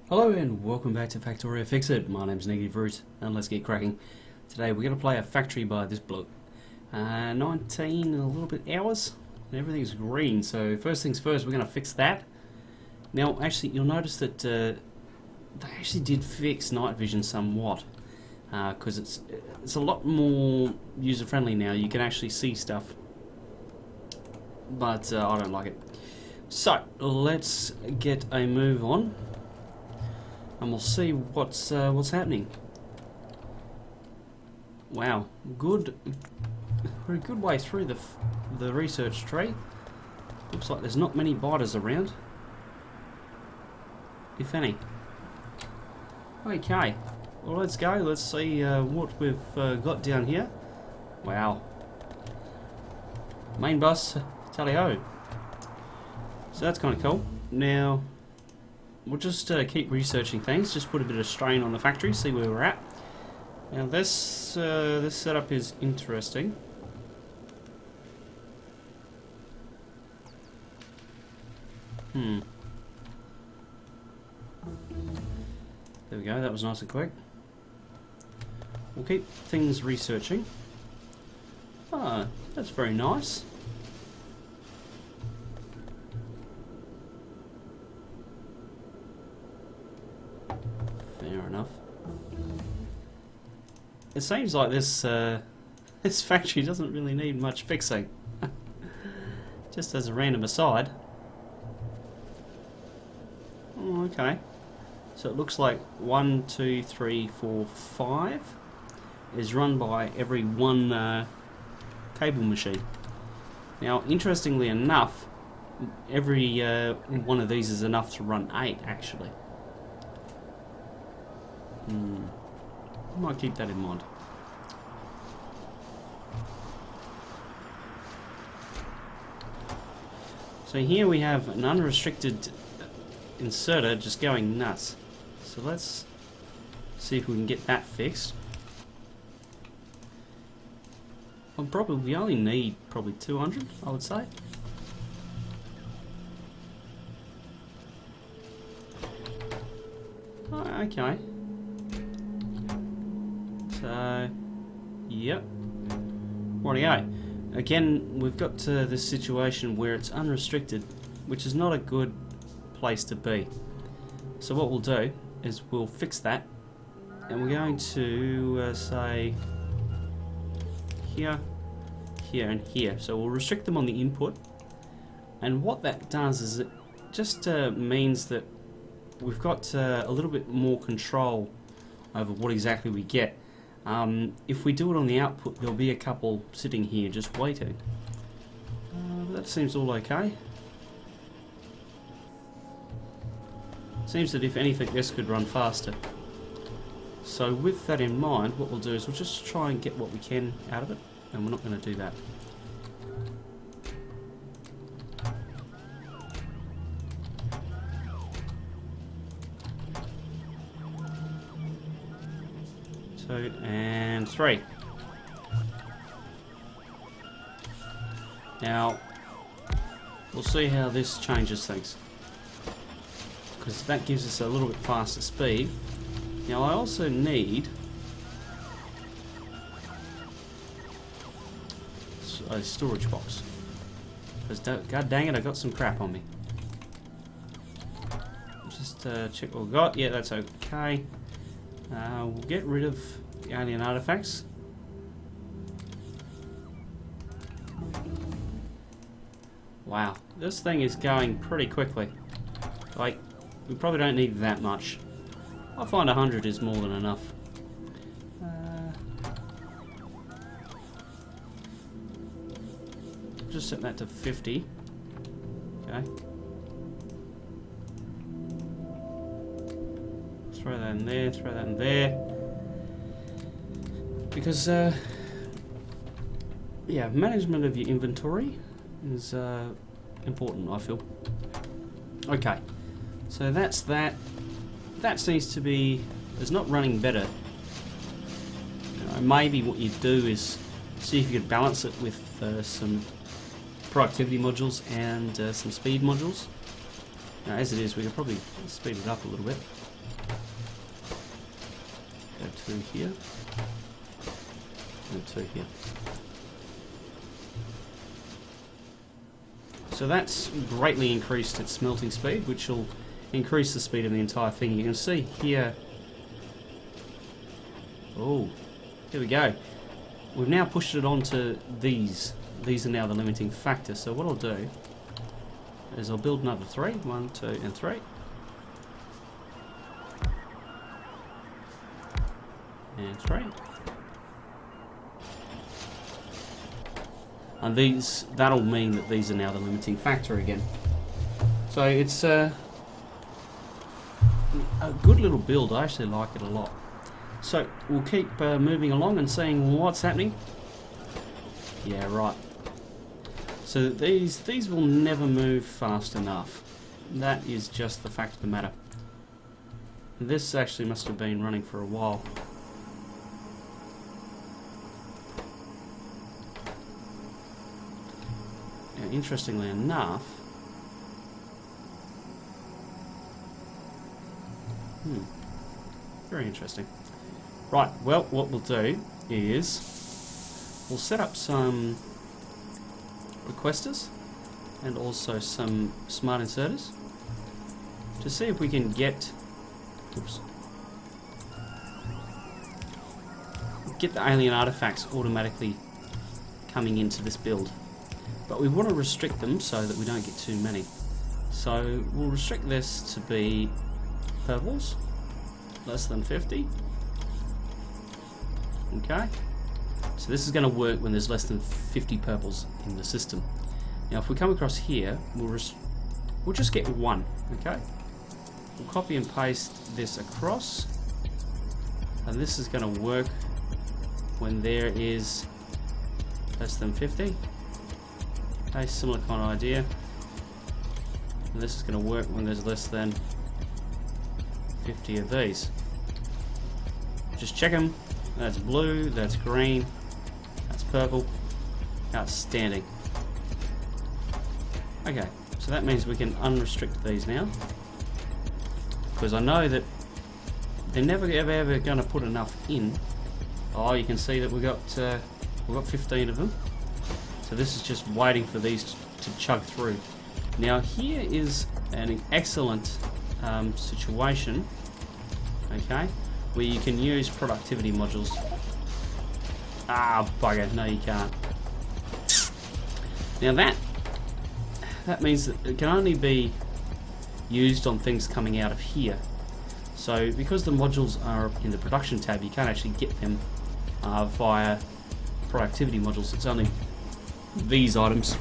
Hello and welcome back to Factorio Fixit. My name's Negative Root and let's get cracking. Today we're going to play a factory by this bloke. 19 and a little bit hours and everything's green, so first things first, we're going to fix that. Now actually you'll notice that they actually did fix night vision somewhat, because it's a lot more user friendly now. You can actually see stuff, but I don't like it. So let's get a move on and we'll see what's happening. Wow, we're a good way through the research tree. Looks like there's not many biters around, if any. Okay, well let's go. Let's see what we've got down here. Wow, main bus, tally-ho. So that's kind of cool. Now we'll just keep researching things, just put a bit of strain on the factory, see where we're at. Now this setup is interesting. There we go, that was nice and quick. We'll keep things researching. Ah, that's very nice. Fair enough. It seems like this this factory doesn't really need much fixing. Just as a random aside. Oh, okay. So it looks like 1, 2, 3, 4, 5 is run by every one cable machine. Now, interestingly enough, every one of these is enough to run 8 actually. I might keep that in mind. So here we have an unrestricted inserter just going nuts. So let's see if we can get that fixed. We only need probably 200, I would say. Oh, okay. So, yep. Rightio. Again, we've got to this situation where it's unrestricted, which is not a good place to be. So what we'll do is we'll fix that, and we're going to say here, here, and here. So we'll restrict them on the input, and what that does is it just means that we've got a little bit more control over what exactly we get. If we do it on the output, there'll be a couple sitting here just waiting. That seems all okay. Seems that if anything, this could run faster. So with that in mind, what we'll do is we'll just try and get what we can out of it, and we're not going to do that. And 3. Now we'll see how this changes things, because that gives us a little bit faster speed. Now I also need a storage box, because god dang it, I got some crap on me. Just check what we've got. Yeah, that's okay. We'll get rid of the alien artifacts. Wow, this thing is going pretty quickly. Like, we probably don't need that much. I find 100 is more than enough. Just set that to 50. Okay. Throw that in there, throw that in there. Because, yeah, management of your inventory is important, I feel. Okay, so that's that. That seems to be, it's not running better. Maybe what you do is see if you could balance it with some productivity modules and some speed modules. Now, as it is, we could probably speed it up a little bit. Go 2 here. And 2 here. So that's greatly increased its smelting speed, which will increase the speed of the entire thing. You can see here. Oh, here we go. We've now pushed it onto these. These are now the limiting factor. So what I'll do is I'll build another 3. 1, 2, and 3. And 3. And these, that'll mean that these are now the limiting factor again. So it's a good little build. I actually like it a lot. So we'll keep moving along and seeing what's happening. Yeah, right. So these will never move fast enough. That is just the fact of the matter. This actually must have been running for a while. Now, interestingly enough, very interesting. Right, well, what we'll do is we'll set up some requesters and also some smart inserters to see if we can get the alien artifacts automatically coming into this build. But we want to restrict them so that we don't get too many. So we'll restrict this to be purples, less than 50. Okay. So this is going to work when there's less than 50 purples in the system. Now if we come across here, we'll just get 1, okay? We'll copy and paste this across. And this is going to work when there is less than 50. Okay, similar kind of idea. And this is going to work when there's less than 50 of these. Just check them. That's blue, that's green, that's purple. Outstanding. Okay, so that means we can unrestrict these now. Because I know that they're never ever going to put enough in. Oh, you can see that we've got 15 of them. So this is just waiting for these to chug through. Now here is an excellent situation, okay, where you can use productivity modules. Ah, bugger, no you can't. Now that means that it can only be used on things coming out of here. So because the modules are in the production tab, you can't actually get them via productivity modules. It's only these items.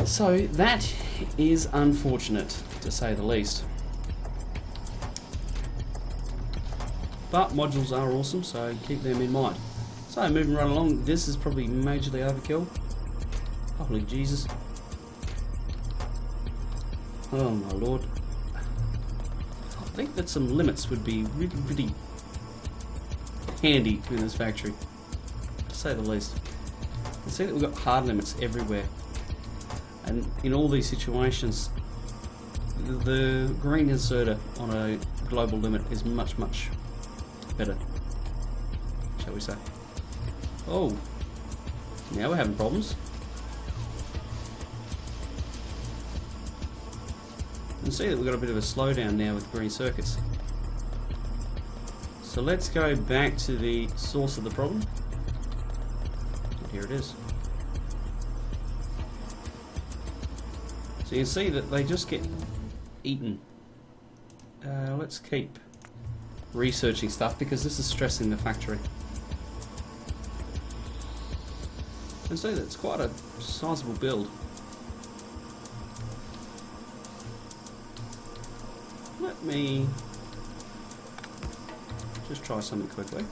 So that is unfortunate, to say the least. But modules are awesome, so keep them in mind. So moving right along, this is probably majorly overkill. Holy Jesus. Oh my lord. I think that some limits would be really, really handy in this factory, to say the least. You can see that we've got hard limits everywhere. And in all these situations, the green inserter on a global limit is much, much better, shall we say. Oh, now we're having problems. You can see that we've got a bit of a slowdown now with green circuits. So let's go back to the source of the problem. Here it is. So you can see that they just get eaten. Let's keep researching stuff because this is stressing the factory. You can see that it's quite a sizable build. Let me just try something quickly.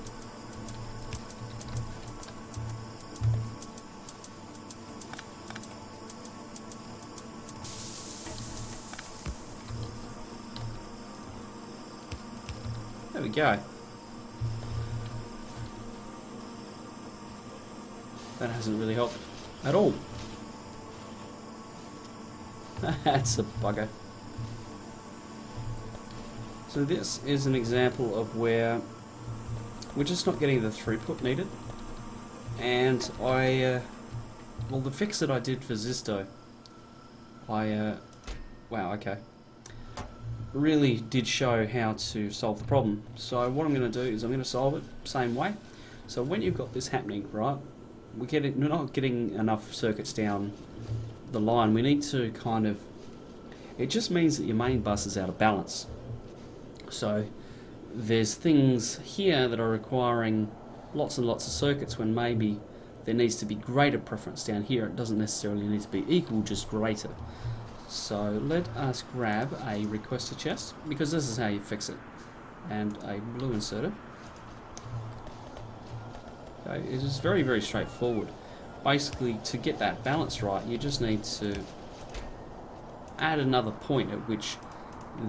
There we go. That hasn't really helped at all. That's a bugger. So this is an example of where we're just not getting the throughput needed. And well, the fix that I did for Zisto, wow, okay, really did show how to solve the problem. So what I'm going to do is I'm going to solve it same way. So when you've got this happening, right, we're not getting enough circuits down the line. We need to kind of, it just means that your main bus is out of balance. So there's things here that are requiring lots and lots of circuits when maybe there needs to be greater preference down here. It doesn't necessarily need to be equal, just greater. So let us grab a requester chest, because this is how you fix it, and a blue inserter. Okay, it is very, very straightforward. Basically, to get that balance right, you just need to add another point at which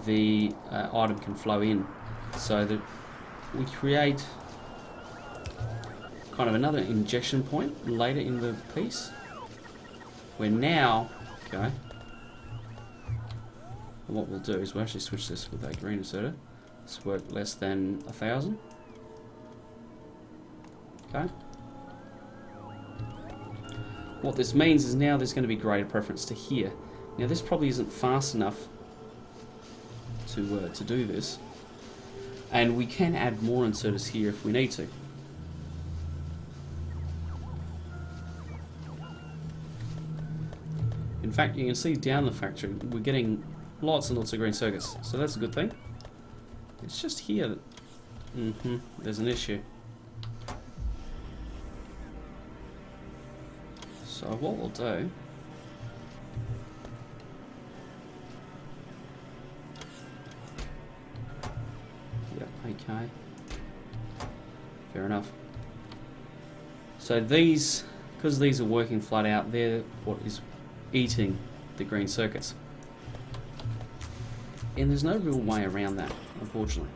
the item can flow in, so that we create kind of another injection point later in the piece, where now, okay, and what we'll do is we'll actually switch this with a green inserter. Let's work less than 1,000. Okay. What this means is now there's going to be greater preference to here. Now this probably isn't fast enough to do this, and we can add more inserters here if we need to. In fact, you can see down the factory we're getting lots and lots of green circuits, so that's a good thing. It's just here that there's an issue. So what we'll do, yep, okay, fair enough. So these, because these are working flat out, they're what is eating the green circuits. And there's no real way around that, unfortunately.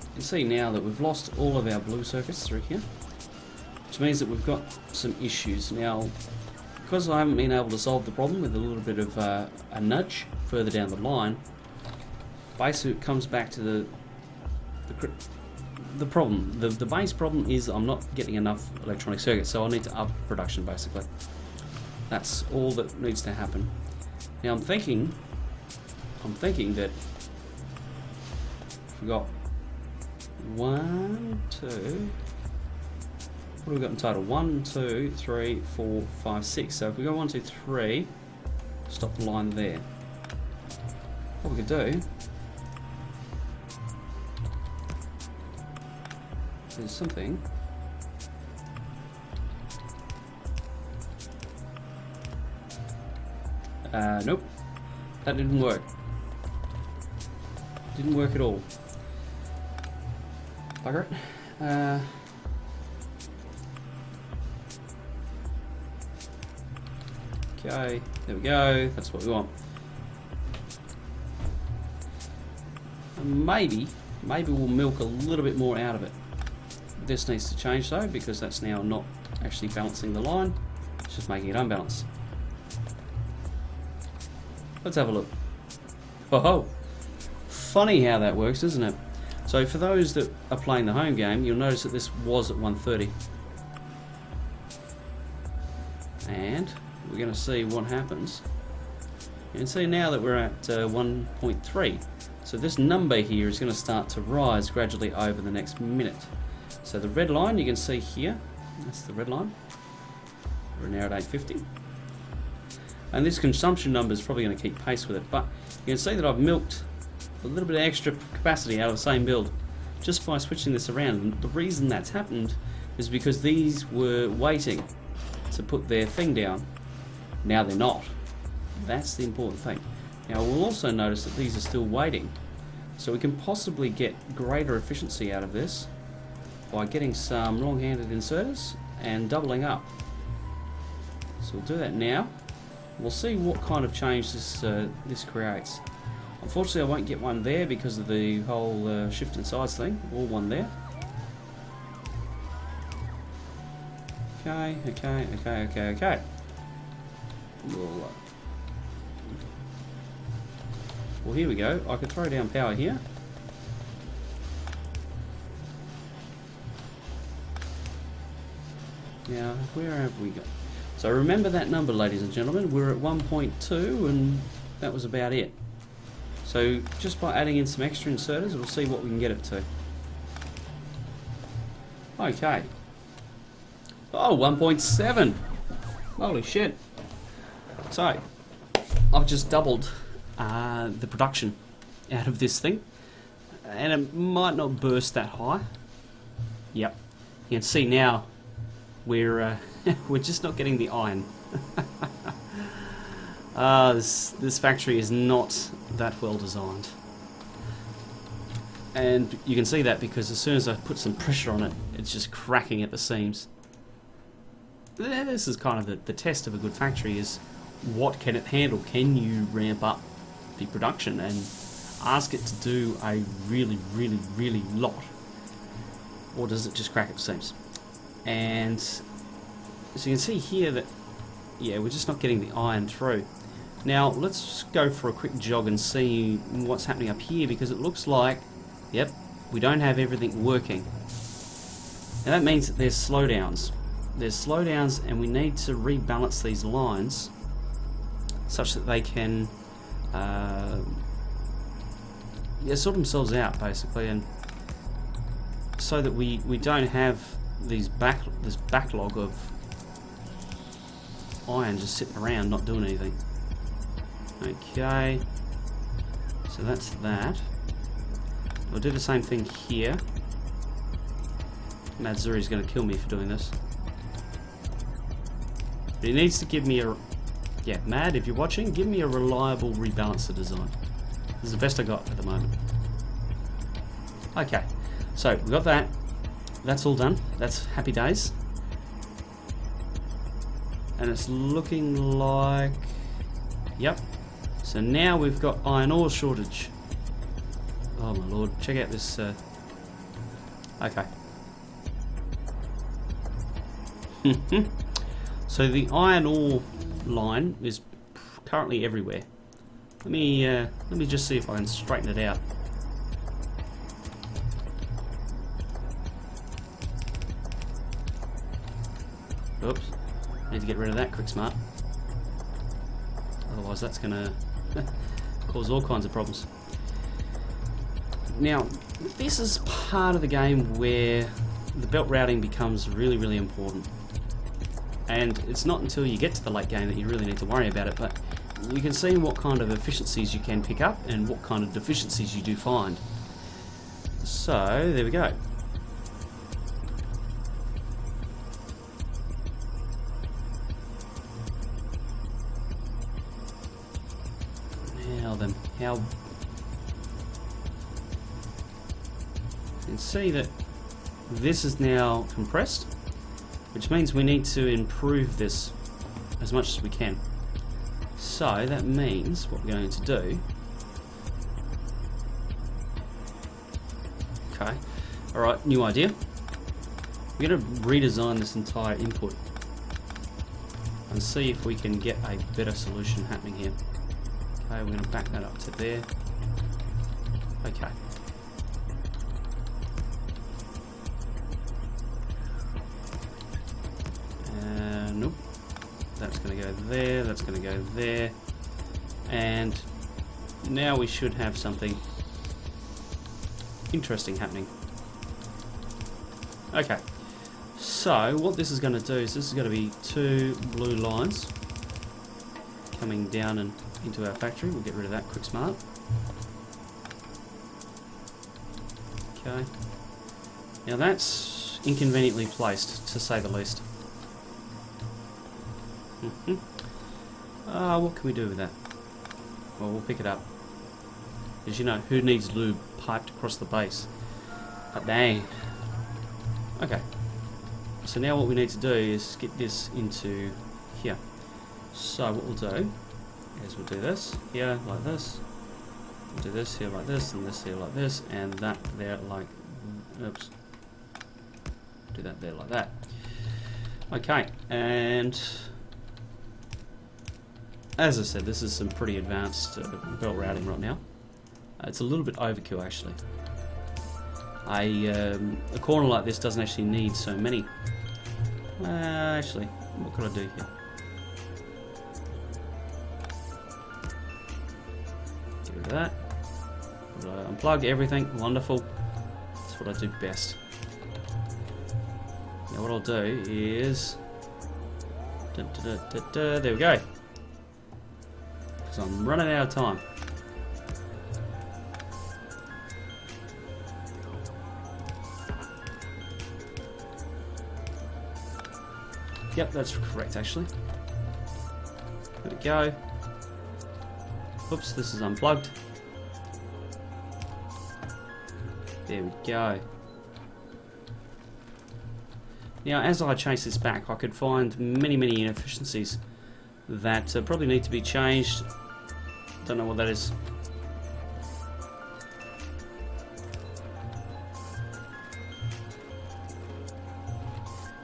You can see now that we've lost all of our blue circuits through here, which means that we've got some issues. Now, because I haven't been able to solve the problem with a little bit of a nudge further down the line, basically it comes back to the problem. The base problem is I'm not getting enough electronic circuits, so I need to up production basically. That's all that needs to happen. Now I'm thinking that we've got 1, 2, what have we got in total? 1, 2, 3, 4, 5, 6. So if we go 1, 2, 3, stop the line there. What we could do, there's something. Nope, that didn't work. Didn't work at all. Bugger it. Okay, there we go. That's what we want. And maybe we'll milk a little bit more out of it. This needs to change though, because that's now not actually balancing the line. It's just making it unbalanced. Let's have a look. Oh, funny how that works, isn't it? So for those that are playing the home game, you'll notice that this was at 130. And we're going to see what happens. You can see now that we're at 1.3. So this number here is going to start to rise gradually over the next minute. So the red line you can see here, that's the red line. We're now at 850. And this consumption number is probably going to keep pace with it, but you can see that I've milked a little bit of extra capacity out of the same build just by switching this around. And the reason that's happened is because these were waiting to put their thing down. Now they're not. That's the important thing. Now we'll also notice that these are still waiting, so we can possibly get greater efficiency out of this by getting some wrong-handed inserters and doubling up. So we'll do that now. We'll see what kind of change this creates. Unfortunately, I won't get one there because of the whole shift and sides thing, or one there. Okay. We'll Well, here we go. I could throw down power here. Now, where have we got? So remember that number, ladies and gentlemen. We're at 1.2 and that was about it. So just by adding in some extra inserters, we'll see what we can get it to. Okay. Oh, 1.7. Holy shit. So, I've just doubled the production out of this thing. And it might not burst that high. Yep. You can see now we're just not getting the iron. This factory is not that well designed. And you can see that because as soon as I put some pressure on it, it's just cracking at the seams. This is kind of the test of a good factory, is what can it handle? Can you ramp up the production and ask it to do a really, really, really lot? Or does it just crack at the seams? And so you can see here that, yeah, we're just not getting the iron through. Now, let's go for a quick jog and see what's happening up here, because it looks like, yep, we don't have everything working. Now that means that there's slowdowns. There's slowdowns, and we need to rebalance these lines such that they can sort themselves out, basically, and so that we don't have this backlog of iron just sitting around not doing anything. Okay, so that's that. We'll do the same thing here. Matsuri's going to kill me for doing this. But he needs to give me a... Yeah, Mad, if you're watching, give me a reliable rebalancer design. This is the best I got at the moment. Okay, so we got that. That's all done. That's happy days. And it's looking like... Yep. So now we've got iron ore shortage. Oh my lord, check out this... Okay. So the iron ore line is currently everywhere. Let me just see if I can straighten it out. Oops. Need to get rid of that quick smart. Otherwise that's gonna cause all kinds of problems. Now, this is part of the game where the belt routing becomes really, really important. And it's not until you get to the late game that you really need to worry about it, but you can see what kind of efficiencies you can pick up and what kind of deficiencies you do find. So, there we go. Now then, how... You can see that this is now compressed, which means we need to improve this as much as we can. So that means what we're going to do... Okay, alright, new idea. We're going to redesign this entire input and see if we can get a better solution happening here. Okay, we're going to back that up to there. Okay. Nope. That's going to go there, that's going to go there. And now we should have something interesting happening. Okay. So what this is going to do is this is going to be two blue lines coming down and into our factory. We'll get rid of that quick smart. Okay. Now that's inconveniently placed, to say the least. What can we do with that? Well, we'll pick it up. Because, you know, who needs lube piped across the base? But dang. Okay. So now what we need to do is get this into here. So what we'll do is we'll do this here like this. We'll do this here like this, and this here like this, and that there like... Oops. Do that there like that. Okay, and... As I said, this is some pretty advanced belt routing right now. It's a little bit overkill actually. A corner like this doesn't actually need so many. Actually, what could I do here? Get rid of that. Unplug everything. Wonderful. That's what I do best. Now what I'll do is... there we go. Because I'm running out of time. Yep, that's correct actually. There we go. Oops, this is unplugged. There we go. Now, as I chase this back, I could find many inefficiencies that probably need to be changed. Don't know what that is.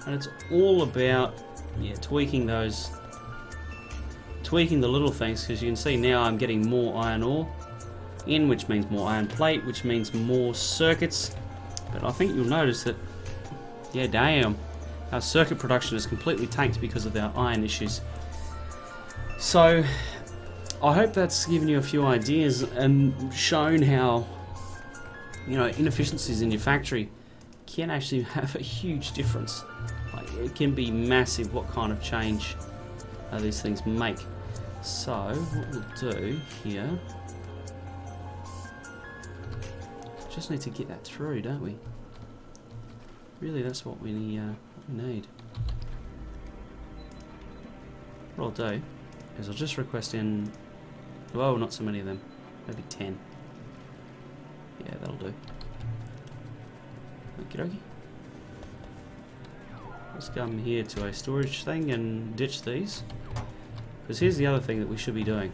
And it's all about tweaking the little things, because you can see now I'm getting more iron ore in, which means more iron plate, which means more circuits. But I think you'll notice that, yeah, damn, our circuit production is completely tanked because of our iron issues. So I hope that's given you a few ideas and shown how, you know, inefficiencies in your factory can actually have a huge difference. Like, it can be massive what kind of change these things make. So what we'll do here, just need to get that through, don't we? Really, that's what we need. What I'll do is I'll just request in, well, not so many of them, maybe 10. Yeah, that'll do. Okie dokie. Let's come here to a storage thing and ditch these. Because here's the other thing that we should be doing.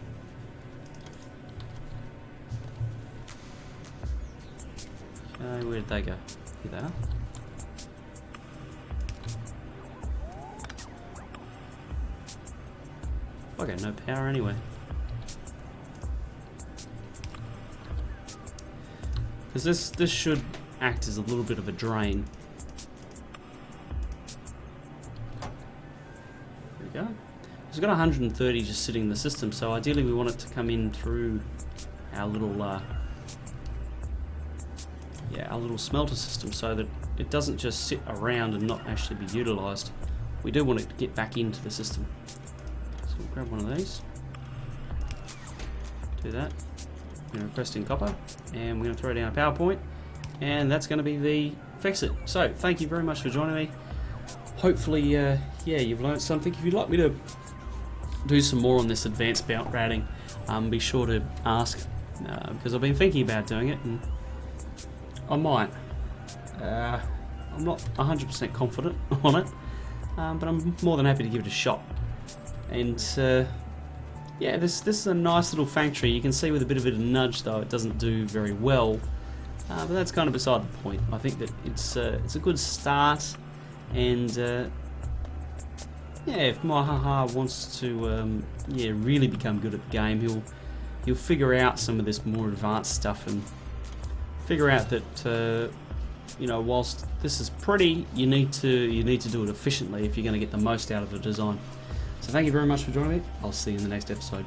Okay, where did they go? Here they are. Okay, no power anyway. Because this should act as a little bit of a drain. There we go. It's got 130 just sitting in the system, so ideally we want it to come in through our little our little smelter system, so that it doesn't just sit around and not actually be utilised. We do want it to get back into the system. So we'll grab one of these. Do that. We're going to request in copper, and we're going to throw down a power point, and that's going to be the Fixit. So thank you very much for joining me. Hopefully, yeah, you've learned something. If you'd like me to do some more on this advanced belt routing, be sure to ask, because I've been thinking about doing it, and I might. I'm not 100% confident on it, but I'm more than happy to give it a shot. And yeah, this is a nice little factory. You can see with a bit of a nudge, though, it doesn't do very well, but that's kind of beside the point. I think that it's a good start, and yeah, if Muhaha wants to really become good at the game, he'll figure out some of this more advanced stuff and figure out that you know, whilst this is pretty, you need to do it efficiently if you're going to get the most out of the design. So thank you very much for joining me. I'll see you in the next episode.